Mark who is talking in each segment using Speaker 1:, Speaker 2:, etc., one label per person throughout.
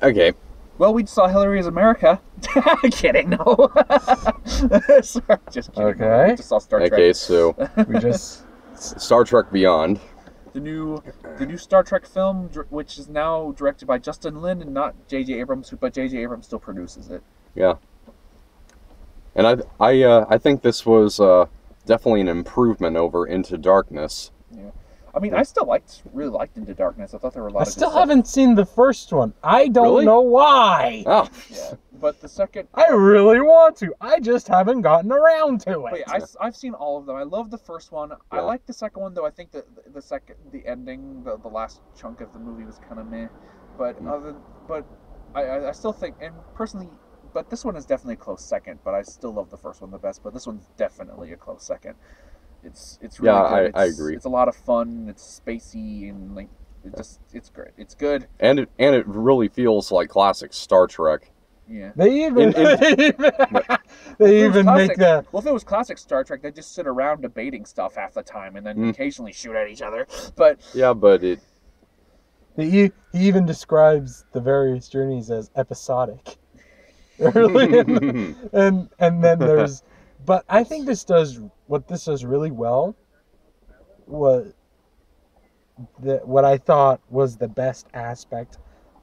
Speaker 1: Okay.
Speaker 2: Well, we saw Hillary's America. Kidding, no. Sorry, just kidding. No,
Speaker 3: Okay.
Speaker 2: we just saw Star Trek.
Speaker 1: Okay, so
Speaker 3: We just...
Speaker 1: Star Trek Beyond.
Speaker 2: The new Star Trek film, which is now directed by Justin Lin and not J.J. Abrams, but J.J. Abrams still produces it.
Speaker 1: Yeah. And I think this was definitely an improvement over Into Darkness.
Speaker 2: Yeah. I mean, I still really liked Into Darkness. I thought there were a lot
Speaker 3: I
Speaker 2: of
Speaker 3: still
Speaker 2: good stuff.
Speaker 3: haven't seen the first one. I don't
Speaker 1: Really?
Speaker 3: know why.
Speaker 1: Oh.
Speaker 2: Yeah, but the second...
Speaker 3: I really want to. I just haven't gotten around to it.
Speaker 2: Wait, I've seen all of them. I love the first one. I
Speaker 1: Yeah.
Speaker 2: like the second one, though. I think that the ending, the last chunk of the movie was kind of meh. But I still think, and personally, but this one is definitely a close second. But I still love the first one the best. But this one's definitely a close second. It's really good.
Speaker 1: I agree.
Speaker 2: It's a lot of fun. It's spacey and like it's great. It's good.
Speaker 1: And it really feels like classic Star Trek.
Speaker 2: Yeah.
Speaker 3: They even
Speaker 2: If it was
Speaker 3: make the...
Speaker 2: Well, if it was classic Star Trek, they'd just sit around debating stuff half the time and then
Speaker 1: Mm.
Speaker 2: occasionally shoot at each other. But
Speaker 1: Yeah, but it
Speaker 3: He even describes the various journeys as episodic. Early and then there's... But I think what this does really well was what I thought was the best aspect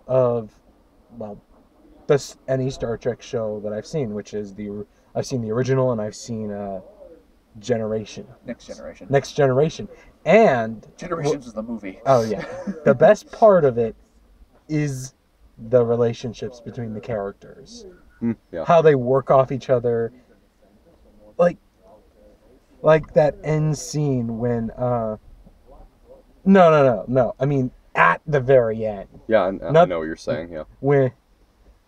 Speaker 3: of, well, any Star Trek show that I've seen, which is I've seen the original and I've seen Generation.
Speaker 2: Next Generation.
Speaker 3: Next Generation. And
Speaker 2: Generations is the movie.
Speaker 3: oh yeah, the best part of it is the relationships between the characters,
Speaker 1: yeah.
Speaker 3: how they work off each other, like that end scene when no, I mean at the very end
Speaker 1: Yeah, I
Speaker 3: Not-
Speaker 1: know what you're saying. Yeah.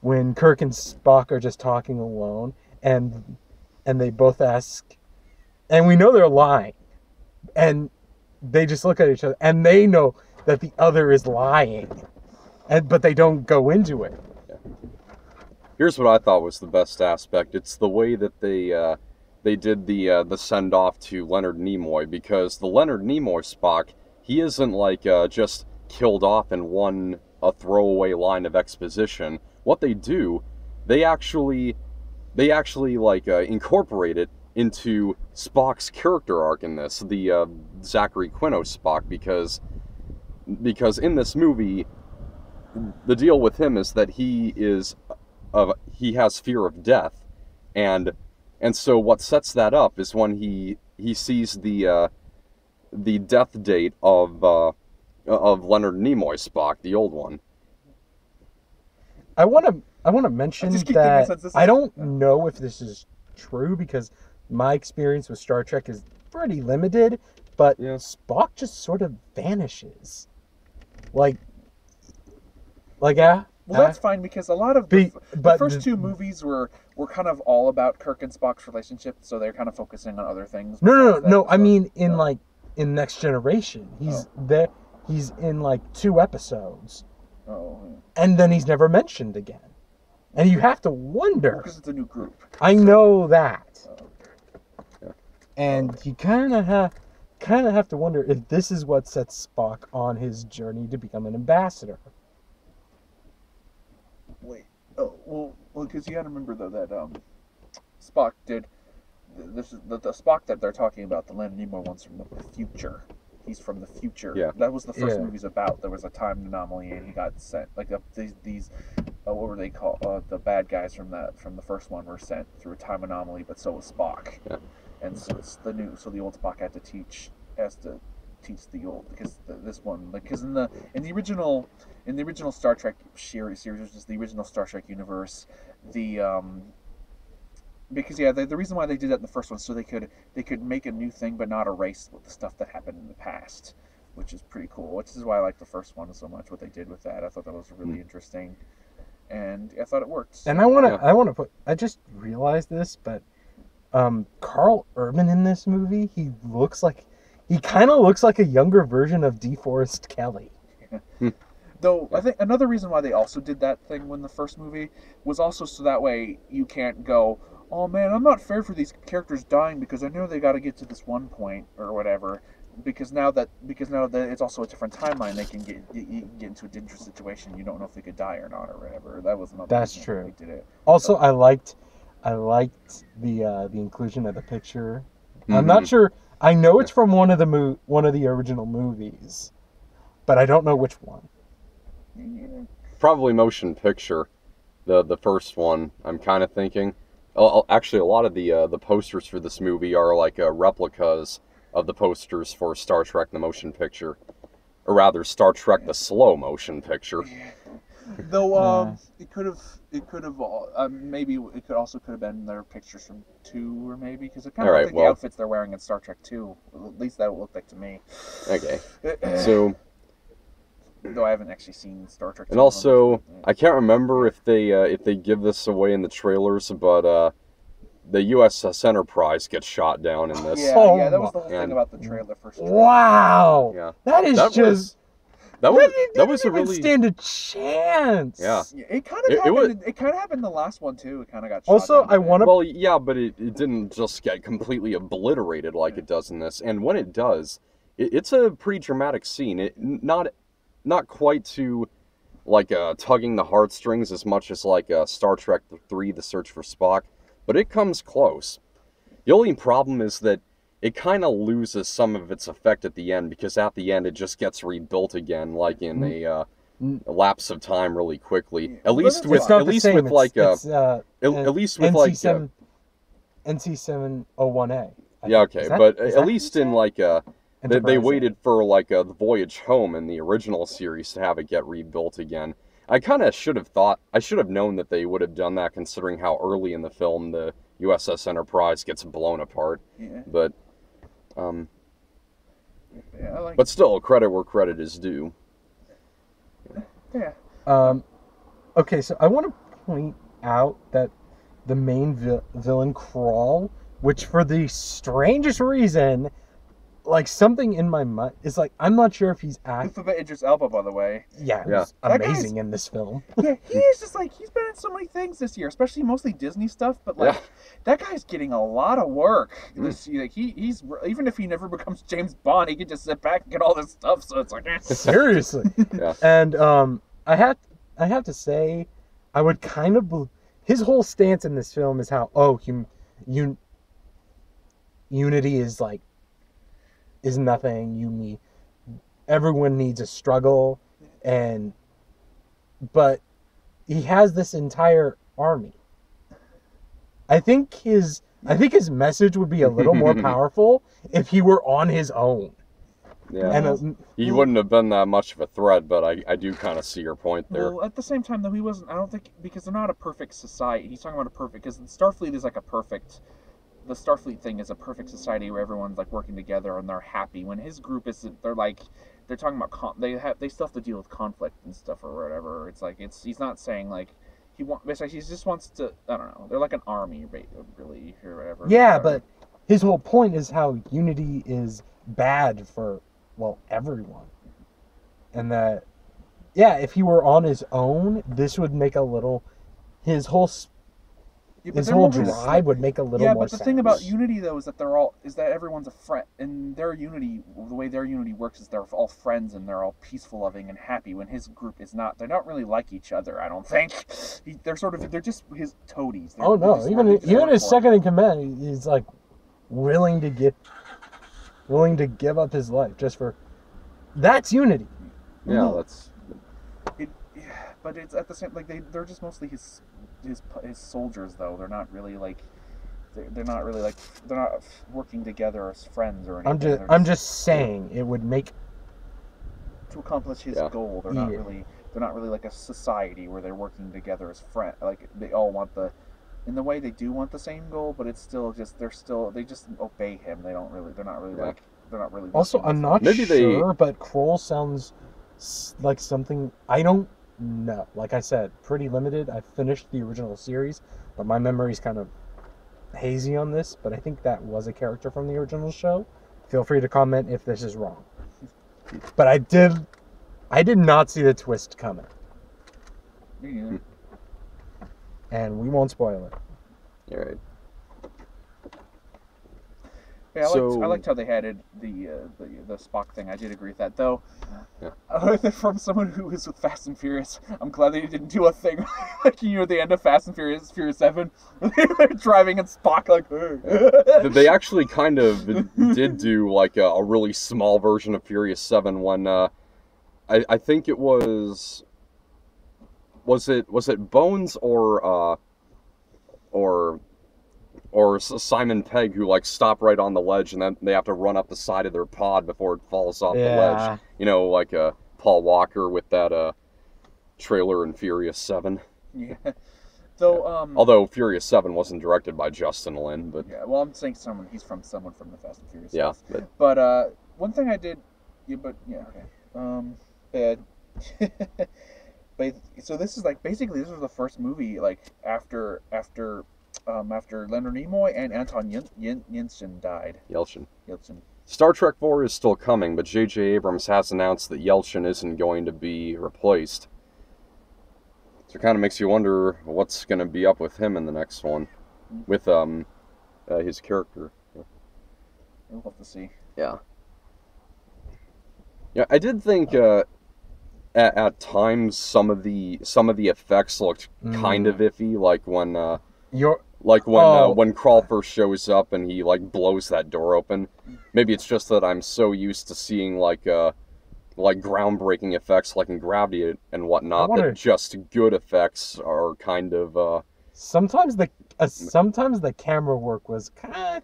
Speaker 3: when Kirk and Spock are just talking alone and they both ask, and we know they're lying, and they just look at each other and they know that the other is lying, but they don't go into it.
Speaker 1: Here's what I thought was the best aspect. It's the way that they did the send off to Leonard Nimoy, because the Leonard Nimoy Spock, he isn't like just killed off in a throwaway line of exposition. What they do, they actually like incorporate it into Spock's character arc in this, the Zachary Quino Spock, because in this movie, the deal with him is that he has fear of death, and so what sets that up is when he sees the death date of Leonard Nimoy Spock, the old one.
Speaker 3: I want to mention
Speaker 2: just keep
Speaker 3: that
Speaker 2: thinking since this
Speaker 3: I
Speaker 2: is-
Speaker 3: don't know if this is true, because my experience with Star Trek is pretty limited, but
Speaker 1: Yeah.
Speaker 3: Spock just sort of vanishes. Like yeah.
Speaker 2: Well, that's fine, because a lot of the
Speaker 3: but
Speaker 2: first two movies were kind of all about Kirk and Spock's relationship, so they're kind of focusing on other things.
Speaker 3: No.
Speaker 2: besides that,
Speaker 3: I
Speaker 2: so-
Speaker 3: mean, in Next Generation, he's there. He's in like 2 episodes,
Speaker 2: Oh,
Speaker 3: and then he's never mentioned again. And you have to wonder.
Speaker 2: because it's a new group.
Speaker 3: I know that.
Speaker 1: Yeah.
Speaker 3: And you kind of have to wonder if this is what sets Spock on his journey to become an ambassador.
Speaker 2: Wait. Oh, well, because you got to remember though that Spock did. This is the Spock that they're talking about. The Leonard Nimoy one's from the future. He's from the future.
Speaker 1: Yeah.
Speaker 2: That was the first
Speaker 3: Yeah.
Speaker 2: movie's about. There was a time anomaly, and he got sent. Like these what were they called? The bad guys from the first one were sent through a time anomaly, but so was Spock.
Speaker 1: Yeah.
Speaker 2: And so it's the old Spock has to teach the old, because this one, like, because in the original Star Trek series, which is the original Star Trek universe, because the reason why they did that in the first one, so they could make a new thing but not erase the stuff that happened in the past, which is pretty cool. Which is why I like the first one so much. What they did with that, I thought that was really interesting, and I thought it worked.
Speaker 3: And I just realized this, but Carl Urban in this movie, he kind of looks like a younger version of DeForest Kelly.
Speaker 2: Though I think another reason why they also did that thing when the first movie was also so that way you can't go, oh man, I'm not fair for these characters dying because I know they got to get to this one point or whatever. because now that it's also a different timeline, they can get into a dangerous situation. You don't know if they could die or not or whatever. That was another
Speaker 3: That's
Speaker 2: reason
Speaker 3: true.
Speaker 2: They did it.
Speaker 3: Also, I liked the inclusion of the picture. I'm
Speaker 1: Mhm.
Speaker 3: not sure. I know it's from one of the original movies, but I don't know which one.
Speaker 1: Probably motion picture, the first one. I'm kind of thinking. Actually, a lot of the posters for this movie are like replicas of the posters for Star Trek: The Motion Picture, or rather, Star Trek: The Slow Motion Picture.
Speaker 2: Though
Speaker 3: Yeah.
Speaker 2: it could have maybe it could have been their pictures from 2 or maybe because it kind of
Speaker 1: All
Speaker 2: looked
Speaker 1: right,
Speaker 2: like the
Speaker 1: well-
Speaker 2: outfits they're wearing in Star Trek 2. At least that looked like to me.
Speaker 1: Okay, so
Speaker 2: Though I haven't actually seen Star Trek 2.
Speaker 1: and also I can't remember if they give this away in the trailers, but the USS Enterprise gets shot down in this.
Speaker 2: yeah, that was the whole thing
Speaker 1: And-
Speaker 2: about the trailer for Star Trek.
Speaker 3: Wow,
Speaker 1: Yeah,
Speaker 3: that is
Speaker 1: that
Speaker 3: just
Speaker 1: was that was
Speaker 3: it
Speaker 1: that was
Speaker 3: didn't
Speaker 1: a
Speaker 3: even
Speaker 1: really
Speaker 3: stand a chance.
Speaker 1: Yeah.
Speaker 2: Yeah, it kind of
Speaker 1: It
Speaker 2: happened.
Speaker 1: was-
Speaker 2: It kind of happened in the last one too. It kind of got shot
Speaker 3: Also,
Speaker 2: down
Speaker 3: I
Speaker 2: a bit.
Speaker 3: wanna-
Speaker 1: Well, yeah, but it didn't just get completely obliterated like it does in this. And when it does, it's a pretty dramatic scene. Not quite to like tugging the heartstrings as much as like Star Trek 3: The Search for Spock, but it comes close. The only problem is that it kind of loses some of its effect at the end, because at the end it just gets rebuilt again, like in a lapse of time, really quickly. At
Speaker 2: Well,
Speaker 1: least
Speaker 2: it's
Speaker 1: with
Speaker 3: It's not
Speaker 1: at
Speaker 3: the
Speaker 1: least
Speaker 3: same.
Speaker 1: with like
Speaker 3: it's,
Speaker 1: at least with like
Speaker 3: NC701A.
Speaker 1: yeah, okay, but at least in like they
Speaker 3: Enterprise
Speaker 1: waited for like the voyage home in the original series to have it get rebuilt again. I kind of should have known that they would have done that, considering how early in the film the USS Enterprise gets blown apart.
Speaker 2: Yeah,
Speaker 1: But
Speaker 2: yeah, I like.
Speaker 1: but still, credit where credit is due.
Speaker 2: Yeah,
Speaker 3: Okay, so I want to point out that the main villain, Crawl, which for the strangest reason, like something in my mind is like, I'm not sure if he's
Speaker 2: good for Idris Elba, by the way.
Speaker 3: yeah,
Speaker 1: Yeah.
Speaker 3: he's
Speaker 2: That guy's-
Speaker 3: amazing in this film.
Speaker 2: Yeah, he is just like he's been in so many things this year, especially mostly Disney stuff. But like
Speaker 1: Yeah.
Speaker 2: that guy's getting a lot of work this year. Like he's even if he never becomes James Bond, he can just sit back and get all this stuff. So it's like
Speaker 3: Seriously.
Speaker 1: Yeah.
Speaker 3: And I have to say, I would kind of his whole stance in this film is how unity is like is nothing. Everyone needs a struggle, but he has this entire army. I think his message would be a little more powerful if he were on his own.
Speaker 1: Yeah,
Speaker 3: And
Speaker 1: he wouldn't have been that much of a threat, but I do kind of see your point there.
Speaker 2: Well, at the same time, though, he wasn't. I don't think because they're not a perfect society. He's talking about a perfect because Starfleet is like a perfect. The Starfleet thing is a perfect society where everyone's like working together and they're happy. When his group isn't, they're talking about they still have to deal with conflict and stuff or whatever. It's like he's not saying like basically he just wants to. I don't know. They're like an army, really, or whatever.
Speaker 3: yeah, but his whole point is how unity is bad for everyone, and that if he were on his own, this would make his whole
Speaker 2: Yeah, but
Speaker 3: his
Speaker 2: they're
Speaker 3: whole
Speaker 2: more-
Speaker 3: drive would make a little
Speaker 2: Yeah,
Speaker 3: more
Speaker 2: but the
Speaker 3: sense.
Speaker 2: thing about unity though is that everyone's a friend, and their unity, the way their unity works is they're all friends and they're all peaceful, loving, and happy. When his group is not, they're not really like each other. I don't think they're just his toadies.
Speaker 3: Oh
Speaker 2: They're
Speaker 3: no!
Speaker 2: just
Speaker 3: Even
Speaker 2: working
Speaker 3: even his
Speaker 2: for him.
Speaker 3: second in command, he's like willing to give up his life just for. That's unity.
Speaker 1: Yeah, that's
Speaker 2: But it's at the same they're just mostly his soldiers though. They're not really like they're not working together as friends or anything.
Speaker 3: I'm just saying it would make.
Speaker 2: To accomplish his goal. They're not really like a society where they're working together as friends. Like they all want in the way they do want the same goal, but it's still just they just obey him. They're not really
Speaker 3: Also, I'm not
Speaker 1: Maybe they-
Speaker 3: sure, but Kroll sounds like something I don't know. Like I said, pretty limited. I finished the original series, but my memory's kind of hazy on this. But I think that was a character from the original show. Feel free to comment if this is wrong. But I did not see the twist coming,
Speaker 2: Yeah.
Speaker 3: and we won't spoil it.
Speaker 1: all right.
Speaker 2: Yeah,
Speaker 1: So-
Speaker 2: I liked how they added the Spock thing. I did agree with that, though.
Speaker 1: Yeah.
Speaker 2: From someone who was with Fast and Furious, I'm glad they didn't do a thing like the end of Fast and Furious 7. They're driving and Spock like.
Speaker 1: They actually kind of did do like a really small version of Furious 7 when I think it was it Bones or Simon Pegg who like stop right on the ledge and then they have to run up the side of their pod before it falls off the
Speaker 3: Yeah.
Speaker 1: ledge. You know, like Paul Walker with that trailer in Furious 7.
Speaker 2: Yeah. Though
Speaker 1: Although Furious 7 wasn't directed by Justin Lin, but
Speaker 2: yeah, well, I'm saying he's from someone from the Fast and Furious.
Speaker 1: yeah,
Speaker 2: stuff. But one thing I did, yeah, but yeah, okay. But so this is like basically this was the first movie like after Leonard Nimoy and Anton Yelchin died.
Speaker 1: Yelchin.
Speaker 2: Yelchin.
Speaker 1: Star Trek 4 is still coming, but J.J. Abrams has announced that Yelchin isn't going to be replaced. So it kind of makes you wonder what's going to be up with him in the next one, with his character.
Speaker 2: We'll have to see.
Speaker 1: Yeah. Yeah, I did think at times some of the effects looked kind of iffy, like when when Crawl first shows up and he like blows that door open. Maybe it's just that I'm so used to seeing like groundbreaking effects like in Gravity and whatnot that just good effects are kind of
Speaker 3: sometimes the camera work was kind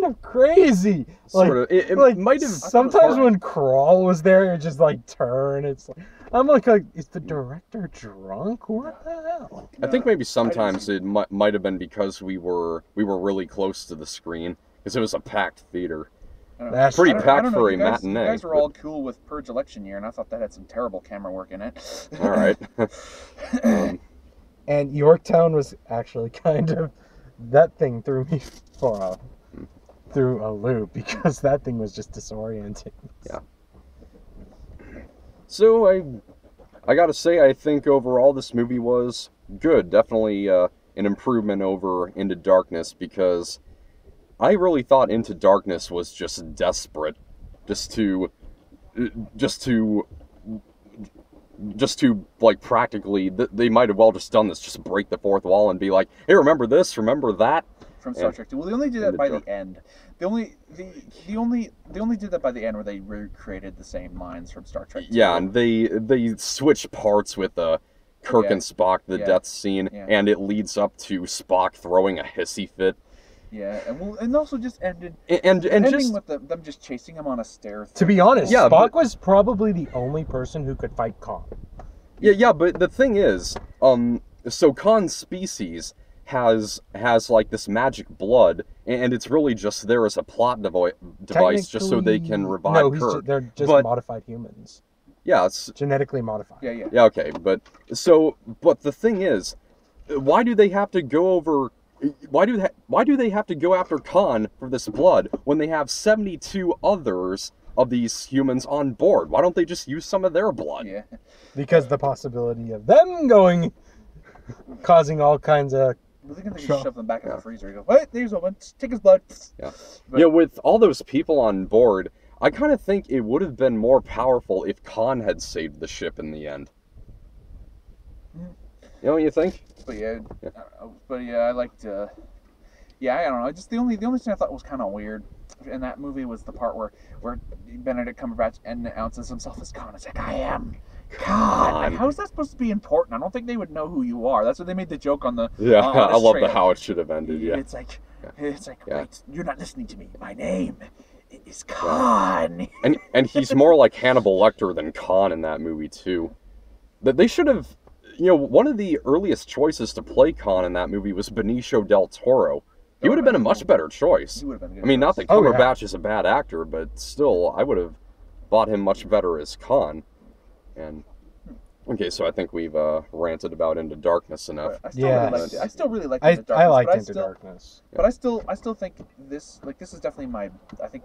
Speaker 3: of crazy.
Speaker 1: Sort of. It
Speaker 3: like
Speaker 1: might have.
Speaker 3: Sometimes when Crawl was there, it just like turn. It's like I'm like, is the director drunk? What the hell?
Speaker 1: I think maybe sometimes it might have been because we were really close to the screen because it was a packed theater.
Speaker 3: That's
Speaker 1: pretty
Speaker 3: true.
Speaker 1: packed for a matinee.
Speaker 2: You guys were all cool with Purge election year, and I thought that had some terrible camera work in it.
Speaker 1: All right.
Speaker 3: And Yorktown was actually kind of that thing threw me through a loop because that thing was just disorienting.
Speaker 1: Yeah. So I gotta say, I think overall this movie was good. Definitely an improvement over Into Darkness because I really thought Into Darkness was just desperate, just to like practically they might have well just done this, just break the fourth wall and be like, hey, remember this, remember that.
Speaker 2: From Star Trek 2. Well, they only did that by the end. They only did that by the end where they recreated the same lines from Star Trek 2.
Speaker 1: Yeah, and they switch parts with Kirk and Spock, the death scene, and it leads up to Spock throwing a hissy fit.
Speaker 2: Yeah, and also just ended
Speaker 1: ending just
Speaker 2: with them just chasing him on a stair.
Speaker 3: To be honest,
Speaker 1: Yeah,
Speaker 3: Spock was probably the only person who could fight Khan.
Speaker 1: Yeah, but the thing is, so Khan's species has like this magic blood, and it's really just there as a plot device, just so they can revive Kirk.
Speaker 3: They're just modified humans.
Speaker 1: Yeah, it's
Speaker 3: genetically modified.
Speaker 2: Yeah.
Speaker 1: Okay, but the thing is, why do they have to go over? Why do they have to go after Khan for this blood when they have 72 others of these humans on board? Why don't they just use some of their blood?
Speaker 2: Yeah.
Speaker 3: Because the possibility of them causing all kinds of.
Speaker 2: I think they just shove them back in the freezer. You go, what? There's one. Take his blood.
Speaker 1: Yeah. With all those people on board, I kind of think it would have been more powerful if Khan had saved the ship in the end. You know what you think?
Speaker 2: But I liked. I don't know. Just the only thing I thought was kind of weird in that movie was the part where Benedict Cumberbatch announces himself as Khan. It's like, I am Khan. Like, how is that supposed to be important? I don't think they would know who you are. That's what they made the joke on the.
Speaker 1: Yeah,
Speaker 2: on
Speaker 1: I love
Speaker 2: trailer.
Speaker 1: how it should have ended. Yeah.
Speaker 2: It's like, wait, you're not listening to me. My name is Khan.
Speaker 1: Yeah. And he's more like Hannibal Lecter than Khan in that movie too. That they should have. One of the earliest choices to play Khan in that movie was Benicio del Toro. He would have been a much better choice.
Speaker 2: He would have been a good
Speaker 1: I mean, not
Speaker 2: choice.
Speaker 1: that Cumberbatch is a bad actor, but still, I would have bought him much better as Khan. And okay, so I think we've ranted about Into Darkness enough.
Speaker 2: I still really liked Into Darkness.
Speaker 3: I liked Into Darkness.
Speaker 2: But I still think this is definitely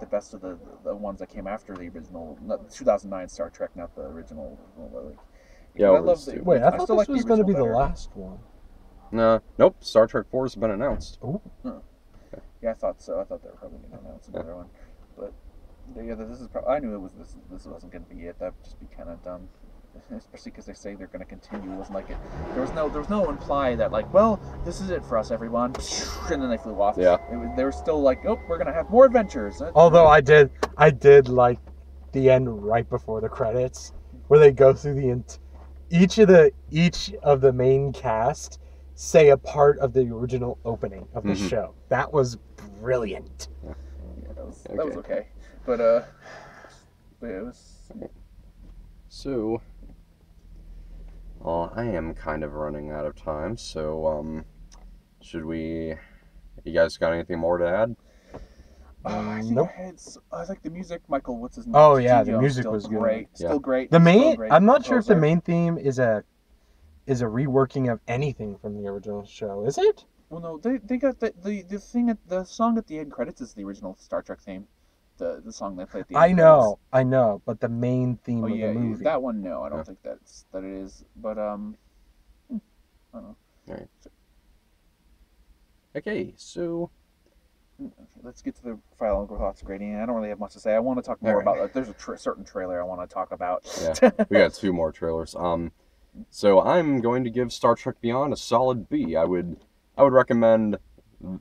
Speaker 2: the best of the ones that came after the original 2009 Star Trek, not the original.
Speaker 1: Yeah,
Speaker 2: I love the.
Speaker 3: Wait, I thought
Speaker 2: still
Speaker 3: this
Speaker 2: like
Speaker 3: was going to be the
Speaker 2: original
Speaker 3: last one.
Speaker 1: Nope. Star Trek 4 has been announced.
Speaker 3: Oh.
Speaker 2: better. Yeah, I thought so. I thought they were probably going to announce another one, but yeah, this is probably. I knew it was this. This wasn't going to be it. That'd just be kind of dumb, especially because they say they're going to continue. It wasn't like it. There was no imply that like, well, this is it for us, everyone, and then they flew off.
Speaker 1: Yeah.
Speaker 2: They were still like, oh, we're going to have more adventures.
Speaker 3: Although I did like the end right before the credits, where they go through each of the main cast say a part of the original opening of the show. That was brilliant.
Speaker 2: Yeah, that was okay. But it was.
Speaker 1: So, I am kind of running out of time. So, should we? You guys got anything more to add?
Speaker 2: I think
Speaker 3: Nope.
Speaker 2: I like the music. Michael, what's his name?
Speaker 3: Oh yeah, the
Speaker 2: Gene
Speaker 3: music
Speaker 2: Young,
Speaker 3: was
Speaker 2: still
Speaker 3: good.
Speaker 2: great.
Speaker 1: Yeah.
Speaker 2: Still great.
Speaker 3: The
Speaker 2: Still
Speaker 3: main,
Speaker 2: great
Speaker 3: I'm not sure if the
Speaker 2: composer.
Speaker 3: main theme is a reworking of anything from the original show. Is it?
Speaker 2: Well, no, they got the song at the end credits is the original Star Trek theme. The song they play at the end.
Speaker 3: I know, but the main theme
Speaker 2: Oh
Speaker 3: of
Speaker 2: yeah,
Speaker 3: the movie.
Speaker 2: that one. No, I don't
Speaker 1: Yeah.
Speaker 2: think that it is. But I don't know.
Speaker 1: Okay, so
Speaker 2: Let's get to the final thoughts grading. I don't really have much to say. I want to talk more
Speaker 1: Alright.
Speaker 2: about. Like, there's a certain trailer I want to talk about.
Speaker 1: yeah, we got 2 more trailers. So I'm going to give Star Trek Beyond a solid B. I would recommend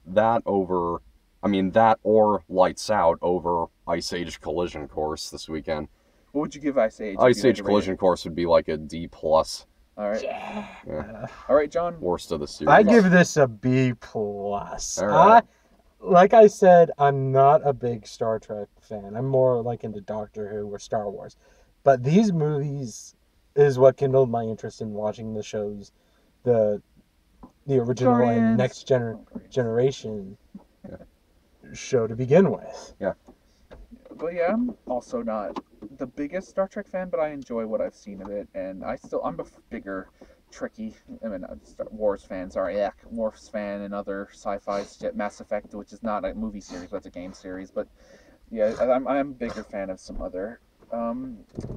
Speaker 1: that over, that or Lights Out over Ice Age Collision Course this weekend.
Speaker 2: What would you give Ice Age? if
Speaker 1: Ice
Speaker 2: you had
Speaker 1: Age
Speaker 2: to rate
Speaker 1: Collision Course would be like a D+.
Speaker 2: All right.
Speaker 1: Yeah.
Speaker 2: All right, John.
Speaker 1: Worst of the series.
Speaker 3: I give this a B plus.
Speaker 1: All right.
Speaker 3: Like I said, I'm not a big Star Trek fan. I'm more like into Doctor Who or Star Wars. But these movies is what kindled my interest in watching the shows, the original and
Speaker 2: Guardians.
Speaker 3: Next Generation show to begin with.
Speaker 2: But yeah, I'm also not the biggest Star Trek fan, but I enjoy what I've seen of it, and I'm a bigger Star Wars fan. Sorry, yeah, Wars fan and other sci-fi shit. Mass Effect, which is not a movie series, but it's a game series. But yeah, I'm a bigger fan of some other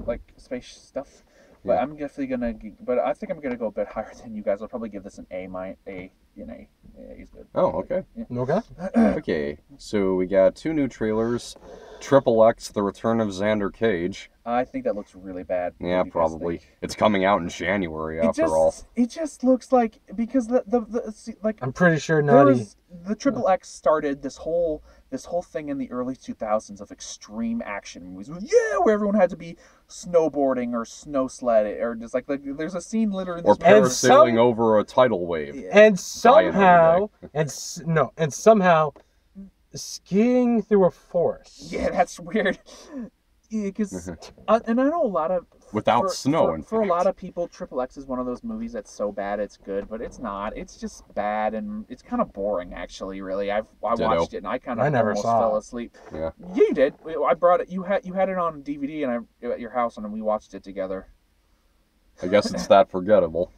Speaker 2: like space stuff. But
Speaker 1: Yeah.
Speaker 2: I'm definitely but I think I'm gonna go a bit higher than you guys. I'll probably give this an A. A. Yeah, he's good.
Speaker 1: Oh, okay.
Speaker 3: Okay.
Speaker 1: Okay, so we got 2 new trailers. Triple X, The Return of Xander Cage.
Speaker 2: I think that looks really bad. What
Speaker 1: Yeah,
Speaker 2: do you guys
Speaker 1: probably.
Speaker 2: think?
Speaker 1: It's coming out in January after all.
Speaker 2: It just looks like because like
Speaker 3: I'm pretty sure
Speaker 2: there
Speaker 3: Naughty.
Speaker 2: was, the Triple X started this whole thing in the early 2000s of extreme action movies. Yeah, where everyone had to be snowboarding or snow sledding or just like there's a scene literally in
Speaker 1: Or
Speaker 2: this movie.
Speaker 3: And
Speaker 1: parasailing
Speaker 3: some-
Speaker 1: over a tidal wave.
Speaker 2: Yeah.
Speaker 3: And
Speaker 1: Dying
Speaker 3: somehow, and somehow, skiing through a forest.
Speaker 2: Yeah, that's weird. Yeah, because and I know a lot of
Speaker 1: Without snow, in
Speaker 2: for a
Speaker 1: fact.
Speaker 2: lot of people, Triple X is one of those movies that's so bad it's good, but it's not. It's just bad and it's kind of boring, actually. Really, I
Speaker 1: Ditto.
Speaker 2: watched it and I kind
Speaker 3: I
Speaker 2: of
Speaker 3: never
Speaker 2: almost
Speaker 3: saw
Speaker 2: fell
Speaker 3: it.
Speaker 2: asleep.
Speaker 1: Yeah.
Speaker 2: You did. I brought it. You had it on DVD and at your house and we watched it together.
Speaker 1: I guess it's that forgettable.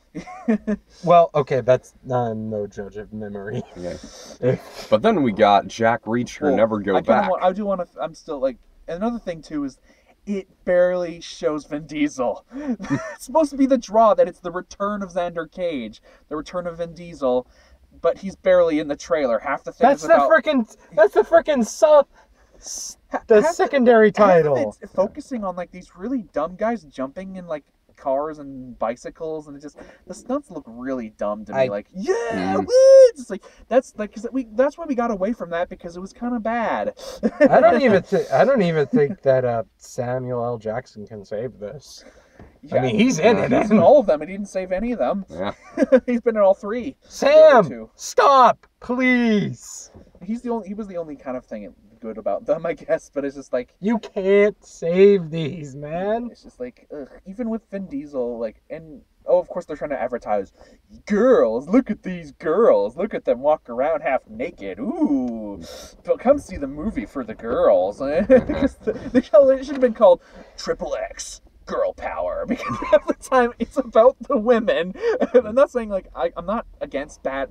Speaker 3: Well, okay, that's no judge of memory.
Speaker 1: Okay. But then we got Jack Reacher,
Speaker 2: Well,
Speaker 1: Never Go
Speaker 2: I kinda
Speaker 1: Back.
Speaker 2: I do want to. I'm still like another thing too is. It barely shows Vin Diesel. It's supposed to be the draw that it's the return of Xander Cage, the return of Vin Diesel, but he's barely in the trailer. Half the thing
Speaker 3: That's
Speaker 2: is
Speaker 3: the
Speaker 2: about
Speaker 3: frickin' the
Speaker 2: half-
Speaker 3: secondary
Speaker 2: half of
Speaker 3: title.
Speaker 2: it's focusing on like these really dumb guys jumping in like cars and bicycles, and the stunts look really dumb to me.
Speaker 3: I-
Speaker 2: Like, yeah,
Speaker 1: Mhm.
Speaker 2: woo! It's like that's like that's why we got away from that because it was kind of bad.
Speaker 3: I don't even think that Samuel L. Jackson can save this. I mean, he's in it.
Speaker 2: He's in all of them, and he didn't save any of them.
Speaker 1: Yeah.
Speaker 2: He's been in all 3.
Speaker 3: Sam,
Speaker 2: two.
Speaker 3: stop, please.
Speaker 2: He was the only kind of thing good about them, I guess. But it's just like
Speaker 3: You can't save these, man.
Speaker 2: it's just like even with Vin Diesel, like and of course they're trying to advertise girls. Look at these girls. Look at them walk around half naked. Ooh, but come see the movie for the girls. Because it should have been called Triple X. Girl power, because half the time it's about the women. And I'm not saying like I'm not against bad,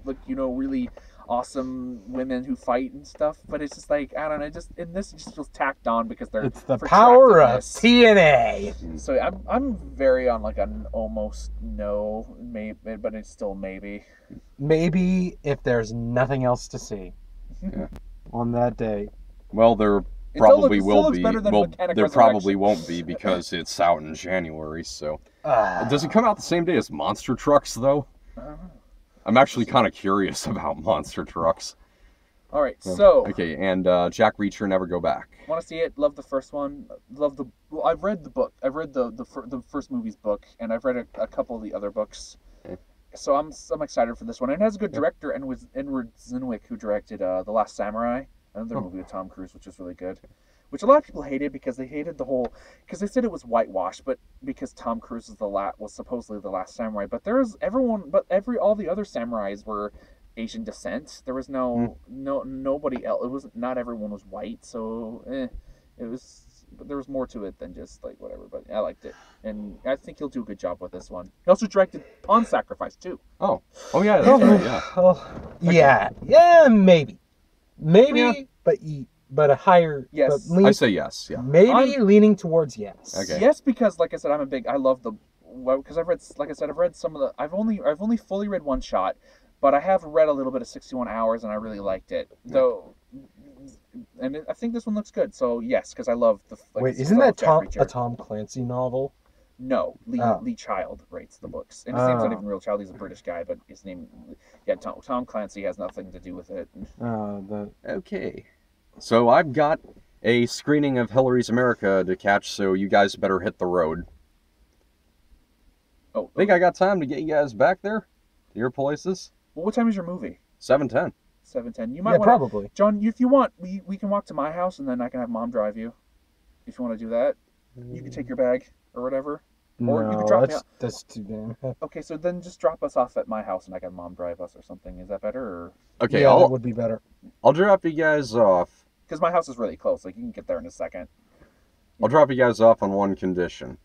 Speaker 2: like really awesome women who fight and stuff, but it's just like I don't know, just in this it just feels tacked on because they're
Speaker 3: It's the
Speaker 2: for
Speaker 3: power of
Speaker 2: attractiveness.
Speaker 3: TNA.
Speaker 2: So I'm very on like an almost no, maybe, but it's still maybe.
Speaker 3: Maybe if there's nothing else to see. on that day.
Speaker 1: Well, there
Speaker 2: It
Speaker 1: probably
Speaker 2: still
Speaker 1: will
Speaker 2: looks
Speaker 1: be.
Speaker 2: better than
Speaker 1: Well,
Speaker 2: Mechanic
Speaker 1: there
Speaker 2: Resurrection.
Speaker 1: probably won't be because it's out in January. So,
Speaker 3: Ah.
Speaker 1: does it come out the same day as Monster Trucks though?
Speaker 2: I don't know.
Speaker 1: I'm actually kind of curious about Monster Trucks.
Speaker 2: All right, so
Speaker 1: Okay, and Jack Reacher Never Go Back.
Speaker 2: want to see it? Love the first one. Love the. Well, I've read the book. I've read the first movie's book, and I've read a couple of the other books.
Speaker 1: Okay.
Speaker 2: So I'm excited for this one. And it has a good director, and with Edward Zimnick, who directed The Last Samurai, another movie with Tom Cruise, which was really good. Which a lot of people hated because they hated the whole, because they said it was whitewashed, but because Tom Cruise was supposedly the last samurai. But all the other samurais were Asian descent. There was nobody else. It wasn't, not everyone was white, so it was. But there was more to it than just like whatever. But I liked it, and I think he'll do a good job with this one. He also directed Pawn Sacrifice too.
Speaker 1: Oh yeah, that's right. Yeah.
Speaker 3: Yeah, maybe,
Speaker 1: Yeah.
Speaker 3: but a higher.
Speaker 2: Yes.
Speaker 3: but
Speaker 1: I say yes. Yeah.
Speaker 3: maybe leaning towards yes.
Speaker 1: Okay.
Speaker 2: Yes, because like I said, I love the, because I've read some of the. I've only fully read one shot, but I have read a little bit of 61 Hours, and I really liked it. Though, and I think this one looks good. So yes, because I love the.
Speaker 3: Wait, isn't that a Tom Clancy novel?
Speaker 2: No, Lee Child writes the books, and his name's not even real Child. He's a British guy, but his name, Tom Clancy has nothing to do with it.
Speaker 1: Okay. So I've got a screening of Hillary's America to catch, so you guys better hit the road.
Speaker 2: Oh,
Speaker 1: Think I got time to get you guys back there to your places?
Speaker 2: well, what time is your movie?
Speaker 1: 7:10.
Speaker 2: 7:10. You
Speaker 3: Yeah,
Speaker 2: might want
Speaker 3: probably.
Speaker 2: John, if you want, we can walk to my house, and then I can have Mom drive you. If you want to do that, you can take your bag or whatever. Or you
Speaker 3: No,
Speaker 2: could drop me
Speaker 3: that's too damn.
Speaker 2: Okay, so then just drop us off at my house, and I can Mom drive us or something. Is that better? Or
Speaker 1: Okay,
Speaker 3: Yeah, that would be better.
Speaker 1: I'll drop you guys off.
Speaker 2: because my house is really close, like you can get there in a second.
Speaker 1: I'll drop you guys off on one condition.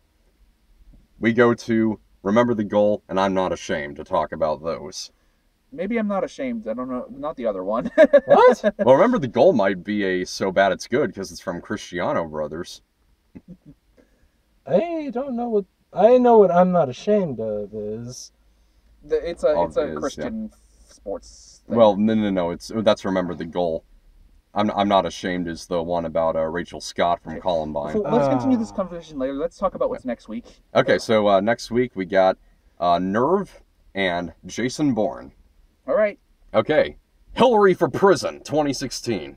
Speaker 1: We go to Remember the Goal, and I'm not ashamed to talk about those.
Speaker 2: Maybe I'm not ashamed. I don't know. Not the other one.
Speaker 3: What?
Speaker 1: Well, Remember the Goal might be a So Bad It's Good because it's from Cristiano Brothers.
Speaker 3: I don't know what. I know what I'm not ashamed of is.
Speaker 2: It's a
Speaker 1: Obvious,
Speaker 2: Christian sports thing.
Speaker 1: Well, no. That's Remember the Goal. I'm not ashamed is the one about Rachel Scott from Columbine.
Speaker 2: So let's continue this conversation later. Let's talk about what's next week.
Speaker 1: Okay, so next week we got Nerve and Jason Bourne.
Speaker 2: All right.
Speaker 1: Okay, Hillary for Prison 2016.